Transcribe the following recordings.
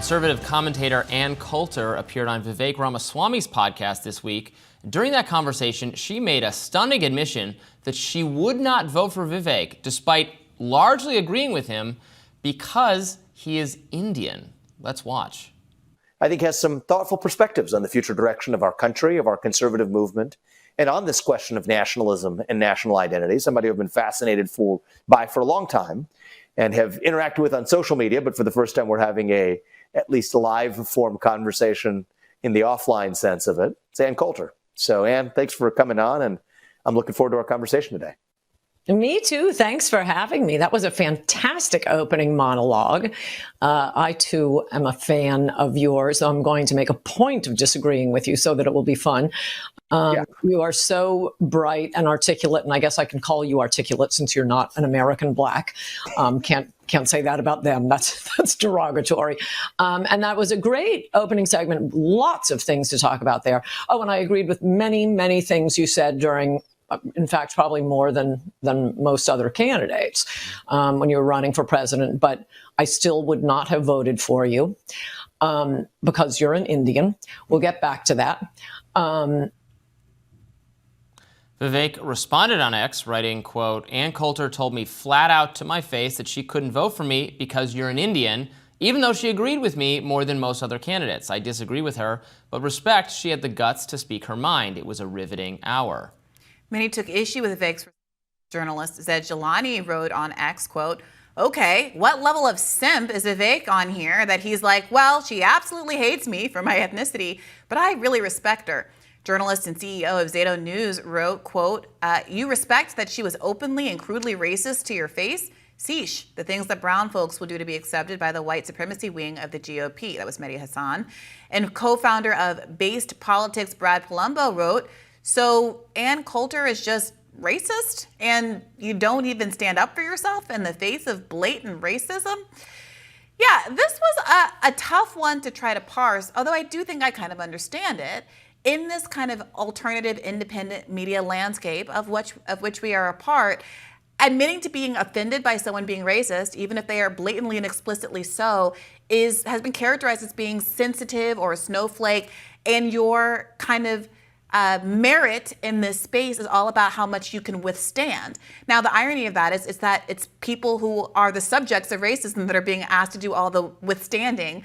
Conservative commentator Ann Coulter appeared on Vivek Ramaswamy's podcast this week. During that conversation, she made a stunning admission that she would not vote for Vivek, despite largely agreeing with him, because he is Indian. Let's watch. I think has some thoughtful perspectives on the future direction of our country, of our conservative movement, and on this question of nationalism and national identity, somebody I've been fascinated by for a long time and have interacted with on social media, but for the first time we're having at least a live form conversation in the offline sense of it. It's Ann Coulter. So Ann, thanks for coming on, and I'm looking forward to our conversation today. Me too. Thanks for having me. That was a fantastic opening monologue. I, too, am a fan of yours. So I'm going to make a point of disagreeing with you so that it will be fun. You are so bright and articulate, and I guess I can call you articulate since you're not an American black. Can't say that about them. That's derogatory. And that was a great opening segment. Lots of things to talk about there. Oh, and I agreed with many, many things you said during, in fact, probably more than most other candidates when you were running for president. But I still would not have voted for you because you're an Indian. We'll get back to that. Vivek responded on X, writing, quote, Ann Coulter told me flat out to my face that she couldn't vote for me because you're an Indian, even though she agreed with me more than most other candidates. I disagree with her, but respect she had the guts to speak her mind. It was a riveting hour. Many took issue with Vivek's journalist Zed Jelani wrote on X, quote, okay, what level of simp is Vivek on here that he's like, well, she absolutely hates me for my ethnicity, but I really respect her. Journalist and CEO of Zato News wrote, quote, you respect that she was openly and crudely racist to your face? Sheesh, the things that brown folks will do to be accepted by the white supremacy wing of the GOP. That was Mehdi Hassan. And co-founder of Based Politics, Brad Palumbo, wrote, so Ann Coulter is just racist and you don't even stand up for yourself in the face of blatant racism? Yeah, this was a tough one to try to parse, although I do think I kind of understand it. In this kind of alternative independent media landscape of which we are a part, admitting to being offended by someone being racist, even if they are blatantly and explicitly so, has been characterized as being sensitive or a snowflake, and your kind of merit in this space is all about how much you can withstand. Now, the irony of that is that it's people who are the subjects of racism that are being asked to do all the withstanding,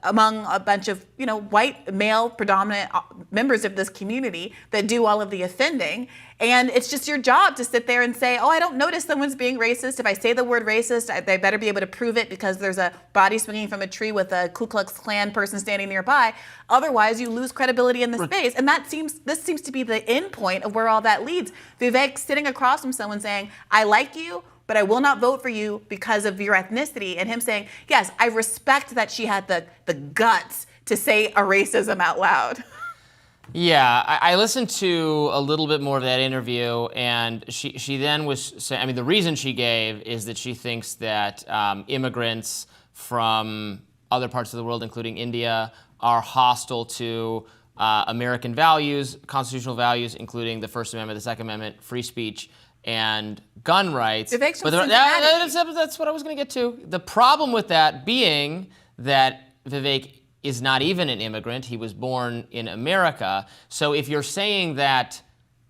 among a bunch of, white male predominant members of this community that do all of the offending. And it's just your job to sit there and say, oh, I don't notice someone's being racist. If I say the word racist, they better be able to prove it because there's a body swinging from a tree with a Ku Klux Klan person standing nearby. Otherwise, you lose credibility in the space. And this seems to be the end point of where all that leads. Vivek sitting across from someone saying, I like you, but I will not vote for you because of your ethnicity. And him saying, yes, I respect that she had the guts to say a racism out loud. Yeah, I listened to a little bit more of that interview, and she then was saying, the reason she gave is that she thinks that immigrants from other parts of the world, including India, are hostile to American values, constitutional values, including the First Amendment, the Second Amendment, free speech, and gun rights. That's what I was going to get to. The problem with that being that Vivek is not even an immigrant. He was born in America. So if you're saying that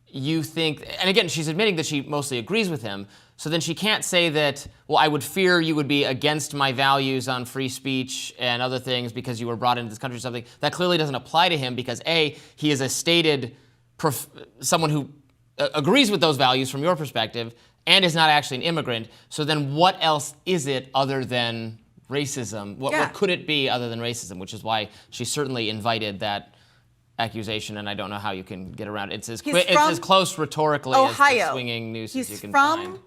you think, and again, she's admitting that she mostly agrees with him, so then she can't say that, well, I would fear you would be against my values on free speech and other things because you were brought into this country or something. That clearly doesn't apply to him because A, he is a stated someone who agrees with those values from your perspective and is not actually an immigrant. So then what else is it other than racism? What could it be other than racism? Which is why she certainly invited that accusation, and I don't know how you can get around it. It's as close rhetorically as the swinging noose as you can find. He's from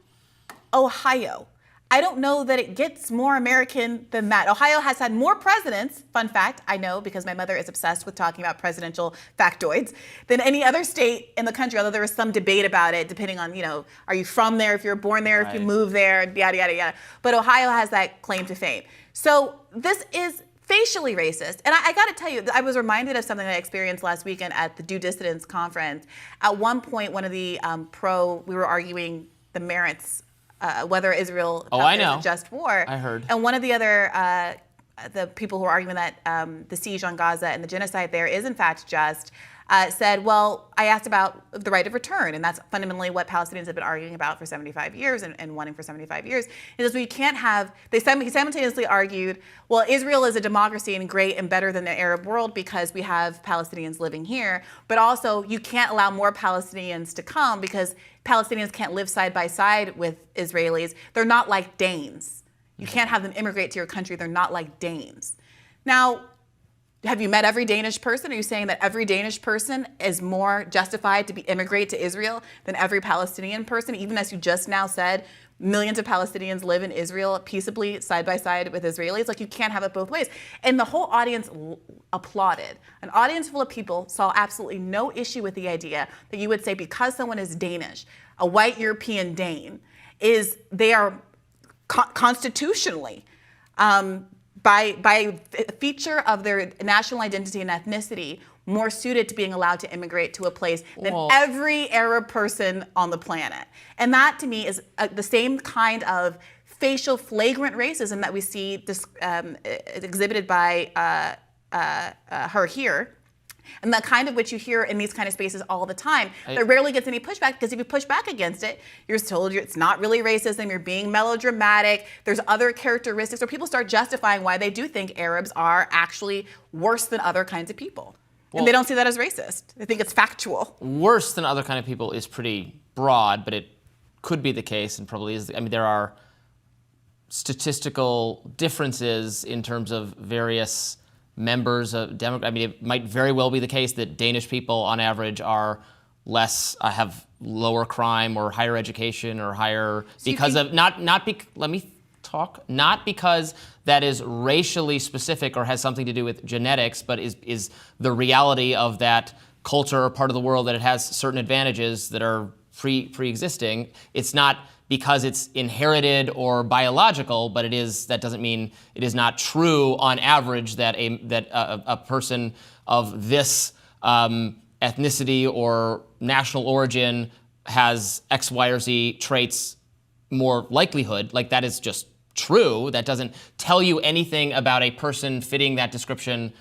Ohio. I don't know that it gets more American than that. Ohio has had more presidents, fun fact, I know because my mother is obsessed with talking about presidential factoids, than any other state in the country, although there was some debate about it, depending on, are you from there, if you're born there, if you move there, yada, yada, yada. But Ohio has that claim to fame. So this is facially racist. And I got to tell you, I was reminded of something I experienced last weekend at the Due Dissidence conference. At one point, one of the we were arguing the merits whether Israel is a just war. I heard. And one of the other the people who are arguing that the siege on Gaza and the genocide there is in fact just, said, well, I asked about the right of return, and that's fundamentally what Palestinians have been arguing about for 75 years and wanting for 75 years. Is we can't have, he simultaneously argued, well, Israel is a democracy and great and better than the Arab world because we have Palestinians living here, but also you can't allow more Palestinians to come because Palestinians can't live side by side with Israelis. They're not like Danes. You can't have them immigrate to your country. They're not like Danes. Now, have you met every Danish person? Are you saying that every Danish person is more justified to immigrate to Israel than every Palestinian person? Even as you just now said, millions of Palestinians live in Israel peaceably side by side with Israelis. Like, you can't have it both ways. And the whole audience applauded. An audience full of people saw absolutely no issue with the idea that you would say because someone is Danish, a white European Dane, they are constitutionally by feature of their national identity and ethnicity, more suited to being allowed to immigrate to a place than every Arab person on the planet. And that, to me, is the same kind of facial flagrant racism that we see exhibited by her here. And the kind of which you hear in these kind of spaces all the time, that rarely gets any pushback, because if you push back against it, you're told it's not really racism, you're being melodramatic, there's other characteristics, or people start justifying why they do think Arabs are actually worse than other kinds of people. And they don't see that as racist. They think it's factual. Worse than other kind of people is pretty broad, but it could be the case and probably is. I mean, there are statistical differences in terms of various members of Democrat. I mean, it might very well be the case that Danish people, on average, are less have lower crime or higher education or higher because of not because that is racially specific or has something to do with genetics, but is the reality of that culture or part of the world that it has certain advantages that are pre-existing. It's not because it's inherited or biological, but that doesn't mean it is not true on average that a person of this ethnicity or national origin has X, Y, or Z traits more likelihood. Like, that is just true. That doesn't tell you anything about a person fitting that description,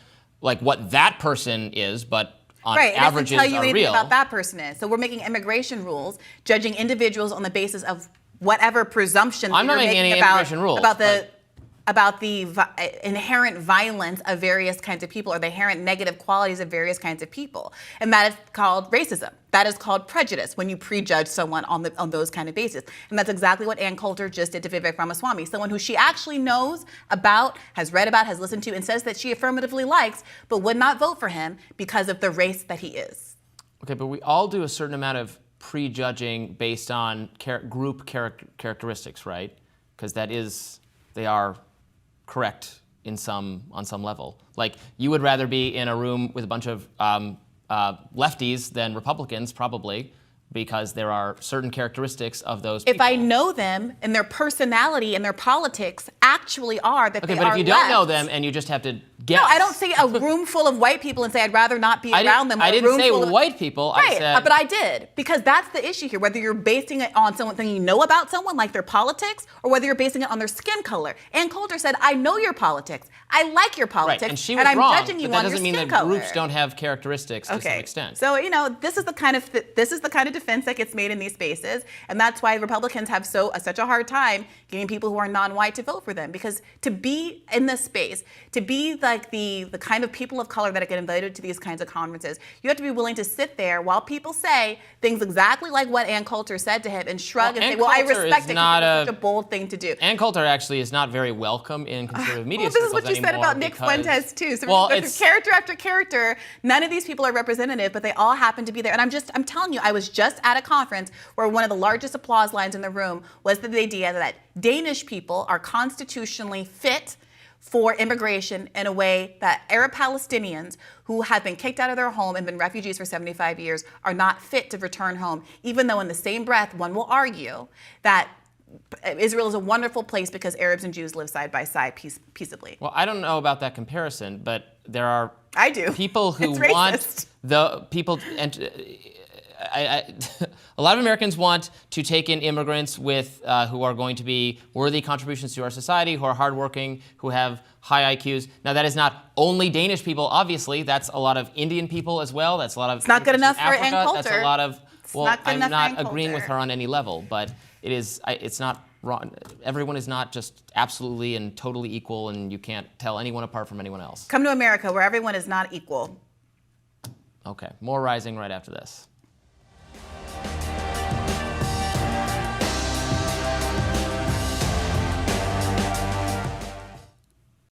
like what that person is, but on averages it doesn't tell you anything real. about that person is. So we're making immigration rules, judging individuals on the basis of whatever presumption I'm not making any immigration rules about the inherent violence of various kinds of people or the inherent negative qualities of various kinds of people. And that is called racism. That is called prejudice, when you prejudge someone on those kind of basis. And that's exactly what Ann Coulter just did to Vivek Ramaswamy, someone who she actually knows about, has read about, has listened to, and says that she affirmatively likes, but would not vote for him because of the race that he is. Okay, but we all do a certain amount of prejudging based on group characteristics, right? Because they are correct on some level. Like, you would rather be in a room with a bunch of lefties than Republicans, probably, because there are certain characteristics of those people. If I know them and their personality and their politics actually are that they are Okay, but if you don't know them and you just have to guess. No, I don't say a room full of white people and say I'd rather not be around them. I didn't say white people. Right, I said, but I did, because that's the issue here. Whether you're basing it on something you know about someone, like their politics, or whether you're basing it on their skin color. Ann Coulter said, "I know your politics. I like your politics, right, and she was I'm wrong, judging you but that on your doesn't mean skin that color." groups don't have characteristics to some extent. So this is the kind of defense that gets made in these spaces, and that's why Republicans have such a hard time getting people who are non-white to vote for them, because to be in this space, to be like the kind of people of color that get invited to these kinds of conferences, you have to be willing to sit there while people say things exactly like what Ann Coulter said to him and shrug and say, well, I respect it because it's such a bold thing to do. Ann Coulter actually is not very welcome in conservative media Well, this is what you said about Nick Fuentes too. So there's character after character. None of these people are representative, but they all happen to be there. And I'm telling you, I was just at a conference where one of the largest applause lines in the room was the idea that Danish people are constitutionally fit for immigration in a way that Arab Palestinians who have been kicked out of their home and been refugees for 75 years are not fit to return home, even though in the same breath one will argue that Israel is a wonderful place because Arabs and Jews live side by side peaceably. Well, I don't know about that comparison, but there are I do. people who It's want racist. the people and A lot of Americans want to take in immigrants with who are going to be worthy contributions to our society, who are hardworking, who have high IQs. Now, that is not only Danish people, obviously. That's a lot of Indian people as well. That's a lot of. It's not good enough for Ann Coulter. That's a lot of. Well, I'm not agreeing with Coulter. her on any level, but it is. It's not wrong. Everyone is not just absolutely and totally equal, and you can't tell anyone apart from anyone else. Come to America, where everyone is not equal. Okay, more Rising right after this.